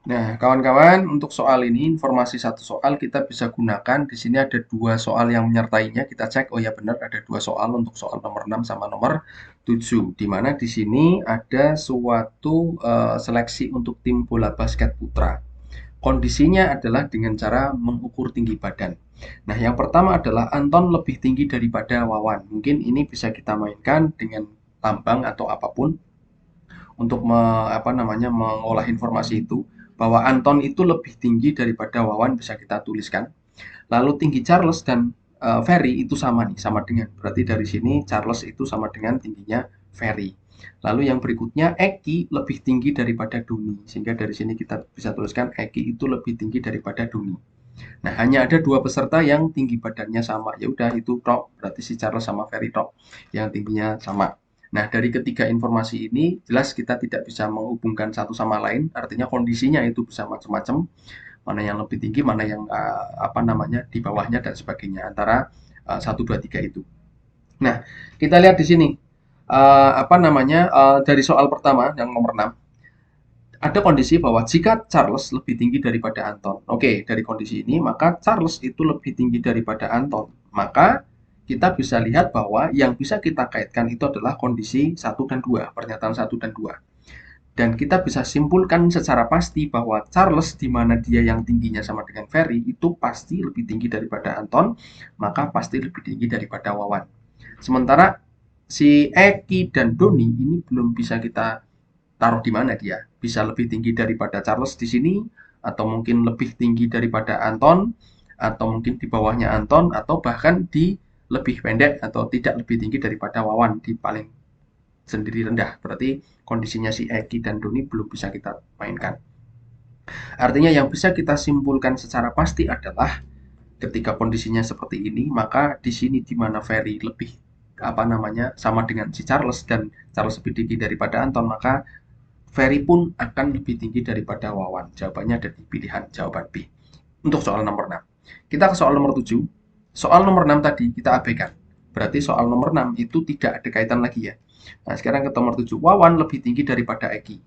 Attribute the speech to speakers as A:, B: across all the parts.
A: Nah, kawan-kawan, untuk soal ini, informasi satu soal kita bisa gunakan. Di sini ada dua soal yang menyertainya. Kita cek, oh ya benar ada dua soal untuk soal nomor 6 sama nomor 7. Di mana di sini ada suatu seleksi untuk tim bola basket putra. Kondisinya adalah dengan cara mengukur tinggi badan. Nah, yang pertama adalah Anton lebih tinggi daripada Wawan. Mungkin ini bisa kita mainkan dengan lambang atau apapun untuk mengolah informasi itu bahwa Anton itu lebih tinggi daripada Wawan bisa kita tuliskan. Lalu tinggi Charles dan Ferry itu sama nih, sama dengan. Berarti dari sini Charles itu sama dengan tingginya Ferry. Lalu yang berikutnya Eki lebih tinggi daripada Doni, sehingga dari sini kita bisa tuliskan Eki itu lebih tinggi daripada Doni. Nah, hanya ada dua peserta yang tinggi badannya sama. Ya udah itu tok, berarti si Charles sama Ferry tok yang tingginya sama. Nah, dari ketiga informasi ini jelas kita tidak bisa menghubungkan satu sama lain, artinya kondisinya itu bisa macam-macam, mana yang lebih tinggi, mana yang di bawahnya dan sebagainya antara 1 2 3 itu. Nah, kita lihat di sini dari soal pertama yang nomor 6 ada kondisi bahwa jika Charles lebih tinggi daripada Anton. Oke, dari kondisi ini maka Charles itu lebih tinggi daripada Anton. Maka kita bisa lihat bahwa yang bisa kita kaitkan itu adalah kondisi satu dan 2, pernyataan satu dan 2. Dan kita bisa simpulkan secara pasti bahwa Charles di mana dia yang tingginya sama dengan Ferry itu pasti lebih tinggi daripada Anton, maka pasti lebih tinggi daripada Wawan. Sementara si Eki dan Doni ini belum bisa kita taruh di mana dia. Bisa lebih tinggi daripada Charles di sini, atau mungkin lebih tinggi daripada Anton, atau mungkin di bawahnya Anton, atau bahkan di lebih pendek atau tidak lebih tinggi daripada Wawan di paling sendiri rendah. Berarti kondisinya si Eki dan Doni belum bisa kita mainkan. Artinya yang bisa kita simpulkan secara pasti adalah ketika kondisinya seperti ini, maka di sini di mana Ferry lebih sama dengan si Charles dan Charles lebih tinggi daripada Anton, maka Ferry pun akan lebih tinggi daripada Wawan. Jawabannya ada di pilihan jawaban B. Untuk soal nomor 6. Kita ke soal nomor 7. Soal nomor 6 tadi kita abaikan. Berarti soal nomor 6 itu tidak ada kaitan lagi ya. Nah, sekarang ke nomor 7. Wawan lebih tinggi daripada Eki.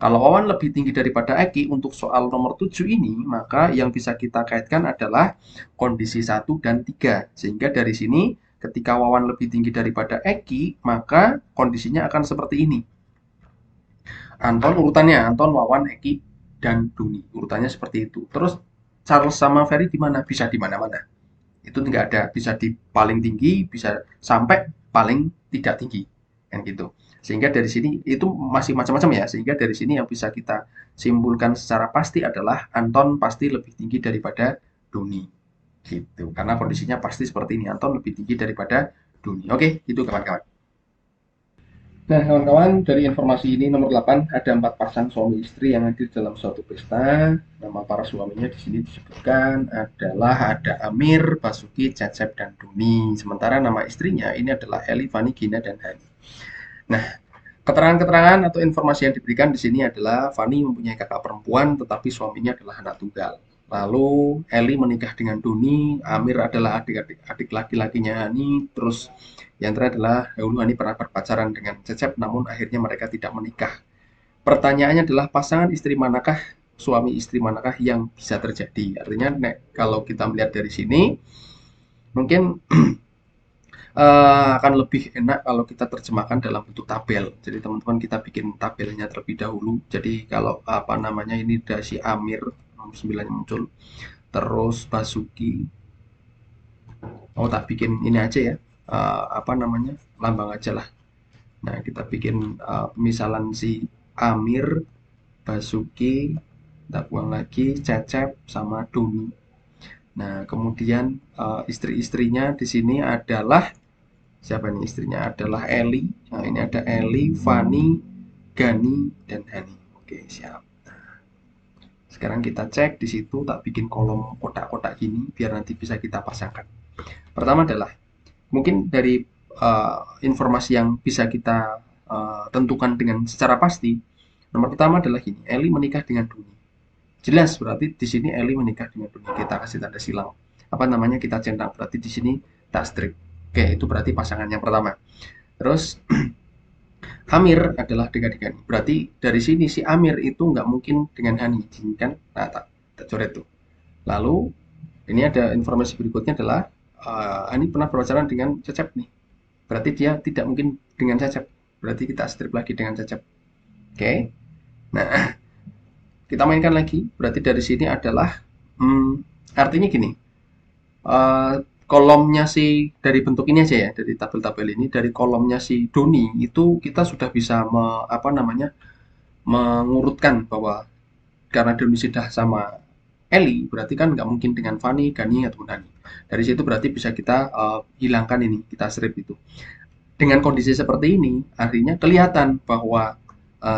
A: Kalau Wawan lebih tinggi daripada Eki untuk soal nomor 7 ini, maka yang bisa kita kaitkan adalah kondisi 1 dan 3. Sehingga dari sini ketika Wawan lebih tinggi daripada Eki, maka kondisinya akan seperti ini. Anton urutannya Anton, Wawan, Eki, dan Duni. Urutannya seperti itu. Terus Charles sama Ferry di mana? Bisa di mana-mana. Itu nggak ada, bisa di paling tinggi, bisa sampai paling tidak tinggi, kan gitu. Sehingga dari sini itu masih macam-macam ya. Sehingga dari sini yang bisa kita simpulkan secara pasti adalah Anton pasti lebih tinggi daripada Doni. Gitu. Karena kondisinya pasti seperti ini. Anton lebih tinggi daripada Doni. Oke, itu kawan-kawan. Nah, kawan-kawan, dari informasi ini nomor 8 ada 4 pasang suami istri yang hadir dalam suatu pesta. Nama para suaminya di sini disebutkan adalah ada Amir, Basuki, Cecep, dan Duni. Sementara nama istrinya ini adalah Eli, Fani, Gina, dan Hani. Nah, keterangan-keterangan atau informasi yang diberikan di sini adalah Fani mempunyai kakak perempuan tetapi suaminya adalah anak tunggal. Lalu Eli menikah dengan Doni, Amir adalah adik laki-lakinya Hani, terus yang terakhir adalah dahulu Hani pernah berpacaran dengan Cecep namun akhirnya mereka tidak menikah. Pertanyaannya adalah pasangan istri manakah, suami istri manakah yang bisa terjadi? Artinya kalau kita melihat dari sini mungkin akan lebih enak kalau kita terjemahkan dalam bentuk tabel. Jadi teman-teman kita bikin tabelnya terlebih dahulu. Jadi kalau ini dari si Amir nomor 9 yang muncul, terus Basuki. Oh tak bikin ini aja ya. Lambang aja lah. Nah kita bikin misalan si Amir, Basuki, kita buang lagi Cecep sama Dumi. Nah kemudian istri-istrinya di sini adalah siapa nih istrinya adalah Eli. Nah, ini ada Eli, Fani, Gani, dan Hani. Oke, siap. Sekarang kita cek di situ tak bikin kolom kotak-kotak gini biar nanti bisa kita pasangkan. Pertama adalah mungkin dari informasi yang bisa kita tentukan dengan secara pasti. Nomor pertama adalah gini, Eli menikah dengan Duni. Jelas berarti di sini Eli menikah dengan Duni. Kita kasih tanda silang. Kita centang berarti di sini tak strip. Oke, itu berarti pasangan yang pertama. Terus Amir adalah dengan Gani. Berarti dari sini si Amir itu nggak mungkin dengan Hani, kan? Nah, tak coret tuh. Lalu ini ada informasi berikutnya adalah Hani pernah berpacaran dengan Cecep nih. Berarti dia tidak mungkin dengan Cecep. Berarti kita strip lagi dengan Cecep. Oke. Nah, kita mainkan lagi. Berarti dari sini adalah artinya gini. eh, kolomnya si dari bentuk ini aja ya, dari tabel-tabel ini, dari kolomnya si Doni itu kita sudah bisa apa namanya mengurutkan bahwa karena Doni sudah sama Eli, berarti kan nggak mungkin dengan Fani, Gani, atau Nani. Dari situ berarti bisa kita hilangkan ini, kita strip itu. Dengan kondisi seperti ini, artinya kelihatan bahwa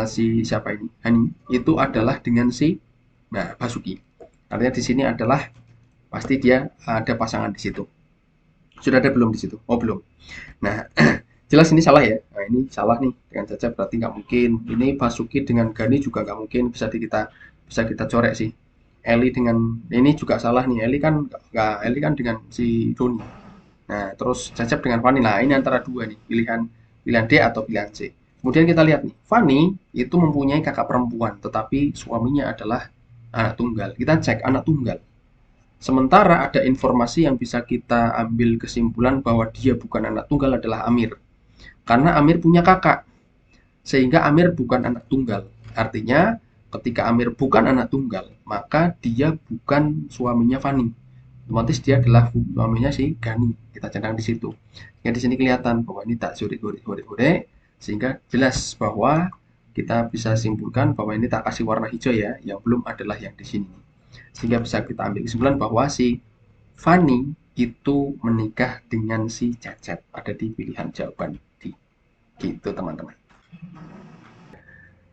A: si siapa ini, Hani, itu adalah dengan si Basuki. Artinya di sini adalah pasti dia ada pasangan di situ. Sudah ada belum di situ? Oh, belum. Nah, jelas ini salah ya. Nah, ini salah nih dengan Caca berarti nggak mungkin. Ini Basuki dengan Gani juga nggak mungkin bisa kita coret sih. Eli dengan ini juga salah nih. Eli kan dengan si Doni. Nah, terus Cecep dengan Fani. Nah, ini antara dua nih, pilihan pilihan D atau pilihan C. Kemudian kita lihat nih, Fani itu mempunyai kakak perempuan, tetapi suaminya adalah anak tunggal. Kita cek anak tunggal. Sementara ada informasi yang bisa kita ambil kesimpulan bahwa dia bukan anak tunggal adalah Amir. Karena Amir punya kakak, sehingga Amir bukan anak tunggal. Artinya, ketika Amir bukan anak tunggal, maka dia bukan suaminya Fani. Otomatis dia adalah suaminya si Gani. Kita centang di situ. Ya di sini kelihatan bahwa ini tak hore, sehingga jelas bahwa kita bisa simpulkan bahwa ini tak kasih warna hijau ya, yang belum adalah yang di sini. Sehingga bisa kita ambil kesimpulan bahwa si Fani itu menikah dengan si Cecep. Ada di pilihan jawaban D. Gitu teman-teman.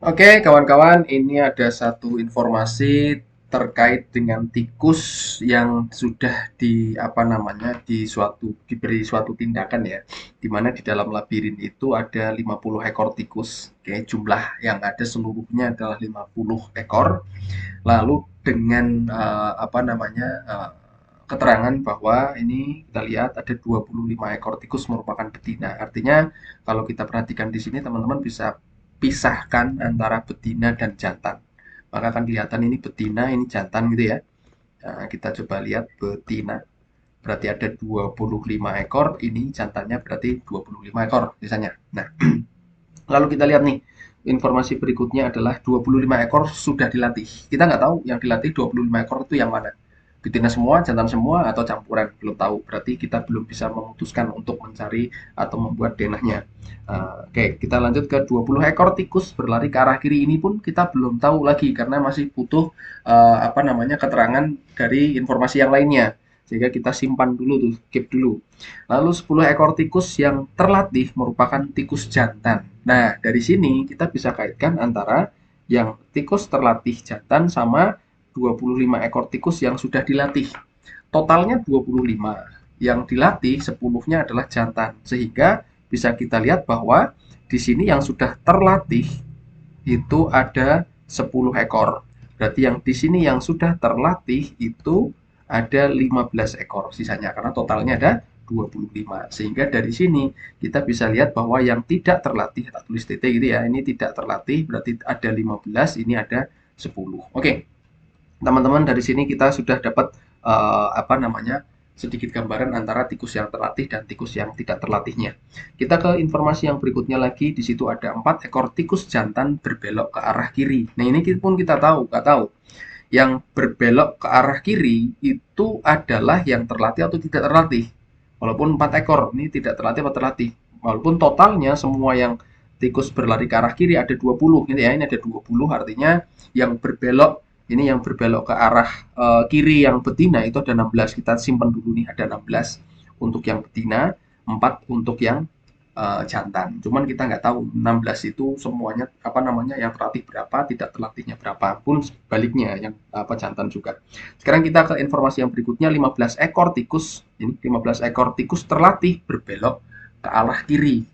A: Oke, kawan-kawan, ini ada satu informasi terkait dengan tikus yang sudah diberi suatu tindakan ya, di mana di dalam labirin itu ada 50 ekor tikus. Oke, jumlah yang ada seluruhnya adalah 50 ekor. Lalu dengan keterangan bahwa ini kita lihat ada 25 ekor tikus merupakan betina. Artinya kalau kita perhatikan di sini teman-teman bisa pisahkan antara betina dan jantan. Maka akan kelihatan ini betina, ini jantan gitu ya. Nah, kita coba lihat betina. Berarti ada 25 ekor, ini jantannya berarti 25 ekor misalnya. Nah, lalu kita lihat nih, informasi berikutnya adalah 25 ekor sudah dilatih. Kita nggak tahu yang dilatih 25 ekor itu yang mana. Betina semua, jantan semua, atau campuran. Belum tahu. Berarti kita belum bisa memutuskan untuk mencari atau membuat denahnya. Oke, kita lanjut ke 20 ekor tikus berlari ke arah kiri. Ini pun kita belum tahu lagi karena masih butuh keterangan dari informasi yang lainnya. Sehingga kita simpan dulu tuh, keep dulu. Lalu 10 ekor tikus yang terlatih merupakan tikus jantan. Nah, dari sini kita bisa kaitkan antara yang tikus terlatih jantan sama 25 ekor tikus yang sudah dilatih. Totalnya 25. Yang dilatih 10-nya adalah jantan. Sehingga bisa kita lihat bahwa di sini yang sudah terlatih itu ada 10 ekor. Berarti yang di sini yang sudah terlatih itu ada 15 ekor sisanya karena totalnya ada 25. Sehingga dari sini kita bisa lihat bahwa yang tidak terlatih, tak tulis TT gitu ya, ini tidak terlatih berarti ada 15, ini ada 10. Oke, teman-teman dari sini kita sudah dapat sedikit gambaran antara tikus yang terlatih dan tikus yang tidak terlatihnya. Kita ke informasi yang berikutnya lagi. Di situ ada 4 ekor tikus jantan berbelok ke arah kiri. Nah ini pun kita nggak tahu. Yang berbelok ke arah kiri itu adalah yang terlatih atau tidak terlatih. Walaupun 4 ekor ini tidak terlatih atau terlatih. Walaupun totalnya semua yang tikus berlari ke arah kiri ada 20 ini ya, ini ada 20 artinya yang berbelok ke arah kiri yang betina itu ada 16. Kita simpan dulu nih ada 16 untuk yang betina, 4 untuk yang jantan. Cuman kita nggak tahu 16 itu semuanya yang terlatih berapa, tidak terlatihnya berapa. Pun sebaliknya yang jantan juga. Sekarang kita ke informasi yang berikutnya 15 ekor tikus. Ini 15 ekor tikus terlatih berbelok ke arah kiri.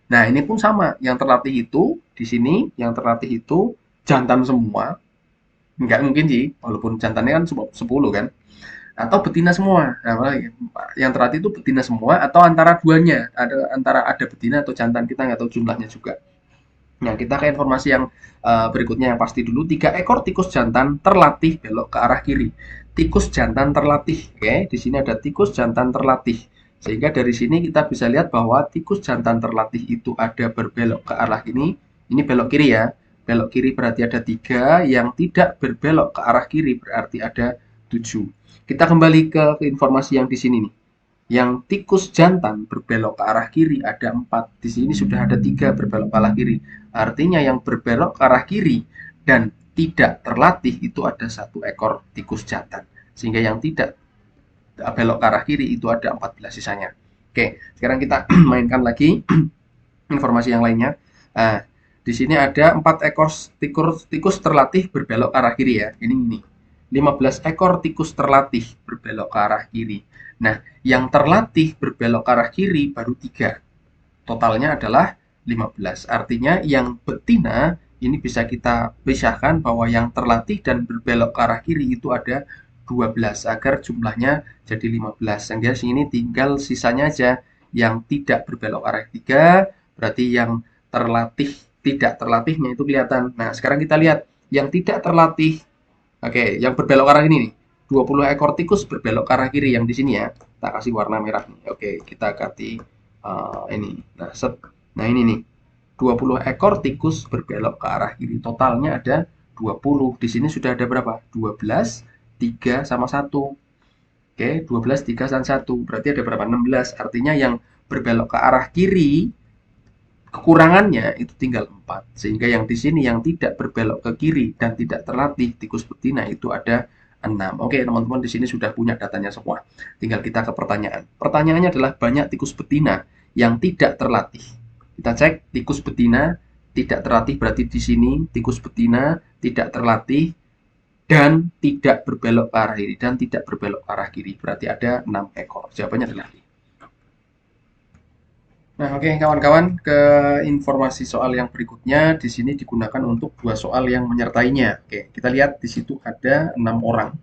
A: Nah, ini pun sama. Yang terlatih itu di sini yang terlatih itu jantan semua. Nggak mungkin sih, walaupun jantannya kan 10 kan. Atau betina semua. Nah, yang terlatih itu betina semua atau antara duanya. Antara ada betina atau jantan, kita nggak tahu jumlahnya juga. Nah, kita ke informasi yang berikutnya yang pasti dulu. 3 ekor tikus jantan terlatih belok ke arah kiri. Tikus jantan terlatih. Oke, di sini ada tikus jantan terlatih. Sehingga dari sini kita bisa lihat bahwa tikus jantan terlatih itu ada berbelok ke arah ini. Ini belok kiri ya. Belok kiri berarti ada 3. Yang tidak berbelok ke arah kiri berarti ada 7. Kita kembali ke informasi yang di sini nih. Yang tikus jantan berbelok ke arah kiri ada 4. Di sini sudah ada 3 berbelok ke arah kiri. Artinya yang berbelok ke arah kiri dan tidak terlatih itu ada 1 ekor tikus jantan. Sehingga yang tidak belok ke arah kiri itu ada 14 sisanya. Oke, sekarang kita mainkan lagi informasi yang lainnya. Nah, di sini ada 4 ekor tikus terlatih berbelok ke arah kiri ya. Ini 15 ekor tikus terlatih berbelok ke arah kiri. Nah, yang terlatih berbelok ke arah kiri baru 3. Totalnya adalah 15. Artinya yang betina ini bisa kita pisahkan bahwa yang terlatih dan berbelok ke arah kiri itu ada 12 agar jumlahnya jadi 15. Sehingga sini tinggal sisanya aja yang tidak berbelok ke arah 3, berarti yang terlatih tidak terlatihnya itu kelihatan. Nah, sekarang kita lihat yang tidak terlatih. Oke, yang berbelok ke arah ini nih. 20 ekor tikus berbelok ke arah kiri yang di sini ya. Kita kasih warna merah nih. Oke, kita ganti ini. Nah, nah ini nih. 20 ekor tikus berbelok ke arah kiri. Totalnya ada 20. Di sini sudah ada berapa? 12, 3 sama 1. Oke, 12, 3 dan 1. Berarti ada berapa? 16. Artinya yang berbelok ke arah kiri kekurangannya itu tinggal 4. Sehingga yang di sini yang tidak berbelok ke kiri dan tidak terlatih tikus betina itu ada 6. Oke, teman-teman di sini sudah punya datanya semua. Tinggal kita ke pertanyaan. Pertanyaannya adalah banyak tikus betina yang tidak terlatih. Kita cek tikus betina tidak terlatih berarti di sini tikus betina tidak terlatih dan tidak berbelok ke arah kiri dan tidak berbelok ke arah kiri. Berarti ada 6 ekor. Jawabannya adalah D. Nah, oke kawan-kawan, ke informasi soal yang berikutnya di sini digunakan untuk 2 soal yang menyertainya. Oke, kita lihat di situ ada 6 orang.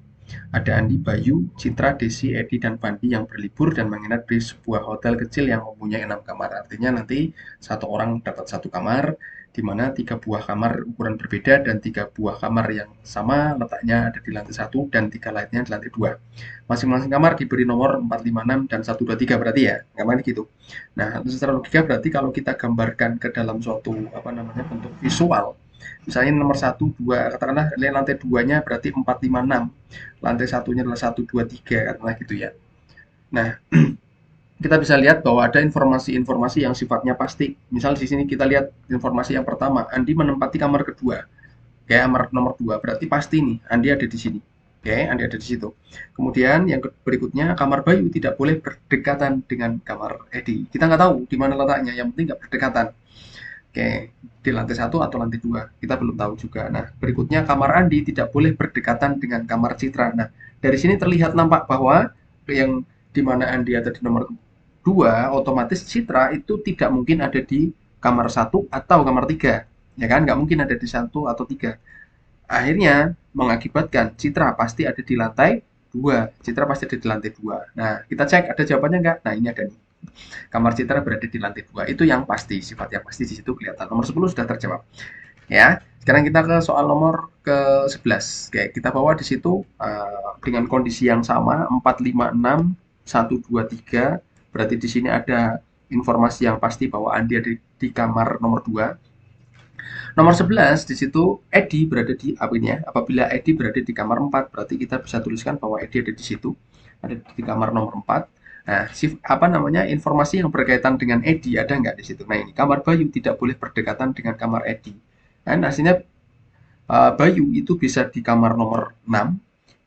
A: Ada Andi, Bayu, Citra, Desi, Edi, dan Bandi yang berlibur dan menginap di sebuah hotel kecil yang mempunyai 6 kamar. Artinya nanti 1 orang dapat 1 kamar, di mana 3 buah kamar ukuran berbeda dan 3 buah kamar yang sama letaknya ada di lantai 1 dan 3 lainnya di lantai 2. Masing-masing kamar diberi nomor 4, 5, 6, dan 1, 2, 3 berarti ya, gambarnya gitu. Nah, secara logika berarti kalau kita gambarkan ke dalam suatu bentuk visual, misalnya nomor 1, 2, katakanlah lantai 2-nya berarti 4, 5, 6, lantai satunya adalah 1, 2, 3, katakanlah gitu ya. Nah, kita bisa lihat bahwa ada informasi-informasi yang sifatnya pasti. Misal di sini kita lihat informasi yang pertama, Andi menempati kamar kedua. Oke, kamar nomor 2 berarti pasti nih Andi ada di sini. Oke, Andi ada di situ. Kemudian yang berikutnya, kamar Bayu tidak boleh berdekatan dengan kamar Edi. Kita nggak tahu di mana letaknya, yang penting nggak berdekatan. Oke, di lantai 1 atau lantai 2, kita belum tahu juga. Nah, berikutnya kamar Andi tidak boleh berdekatan dengan kamar Citra. Nah, dari sini terlihat nampak bahwa yang di mana Andi ada di nomor 2, otomatis Citra itu tidak mungkin ada di kamar 1 atau kamar 3. Ya kan? Nggak mungkin ada di 1 atau 3. Akhirnya mengakibatkan Citra pasti ada di lantai 2. Citra pasti ada di lantai 2. Nah, kita cek ada jawabannya nggak? Nah, ini ada nih. Kamar Citra berada di lantai 2. Itu yang pasti, sifat yang pasti di situ kelihatan. Nomor 10 sudah terjawab. Ya, sekarang kita ke soal nomor ke-11. Oke, kita bawa di situ dengan kondisi yang sama 4, 5, 6, 1, 2, 3. Berarti di sini ada informasi yang pasti bahwa Andi ada di kamar nomor 2. Nomor 11 di situ Edi berada di ya. Apabila Edi berada di kamar 4, berarti kita bisa tuliskan bahwa Edi ada di situ, ada di kamar nomor 4. Nah, informasi yang berkaitan dengan Edi ada nggak di situ? Nah, ini kamar Bayu tidak boleh berdekatan dengan kamar Edi. Nah, hasilnya Bayu itu bisa di kamar nomor 6,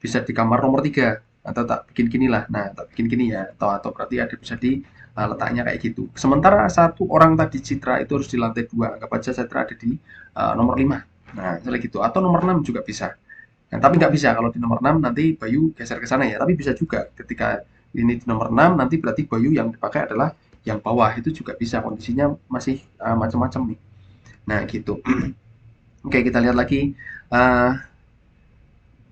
A: bisa di kamar nomor 3, atau tak bikin gini lah. Nah, tak bikin gini ya, atau berarti ada bisa di letaknya kayak gitu. Sementara 1 orang tadi Citra itu harus di lantai 2. Anggap aja Citra ada di nomor 5. Nah, misalnya gitu. Atau nomor 6 juga bisa. Nah, tapi nggak bisa kalau di nomor 6 nanti Bayu geser ke sana ya. Tapi bisa juga ketika ini di nomor 6 nanti berarti Bayu yang dipakai adalah yang bawah. Itu juga bisa. Kondisinya masih macam-macam nih. Nah, gitu. Oke, kita lihat lagi. Uh,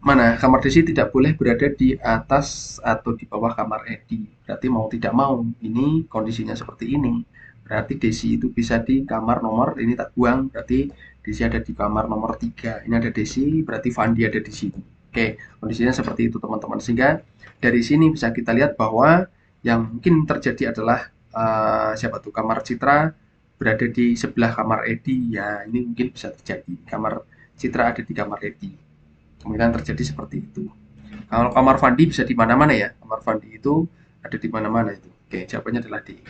A: Mana kamar Desi tidak boleh berada di atas atau di bawah kamar Edi. Berarti mau tidak mau, ini kondisinya seperti ini. Berarti Desi itu bisa di kamar nomor, ini tak buang, berarti Desi ada di kamar nomor 3. Ini ada Desi, berarti Fandi ada di sini. Oke, kondisinya seperti itu teman-teman. Sehingga dari sini bisa kita lihat bahwa yang mungkin terjadi adalah siapa tuh, kamar Citra berada di sebelah kamar Edi. Ya, ini mungkin bisa terjadi. Kamar Citra ada di kamar Edi. Kemungkinan terjadi seperti itu. Kalau kamar Fandi bisa di mana-mana ya. Kamar Fandi itu ada di mana-mana itu. Oke, jawabannya adalah D.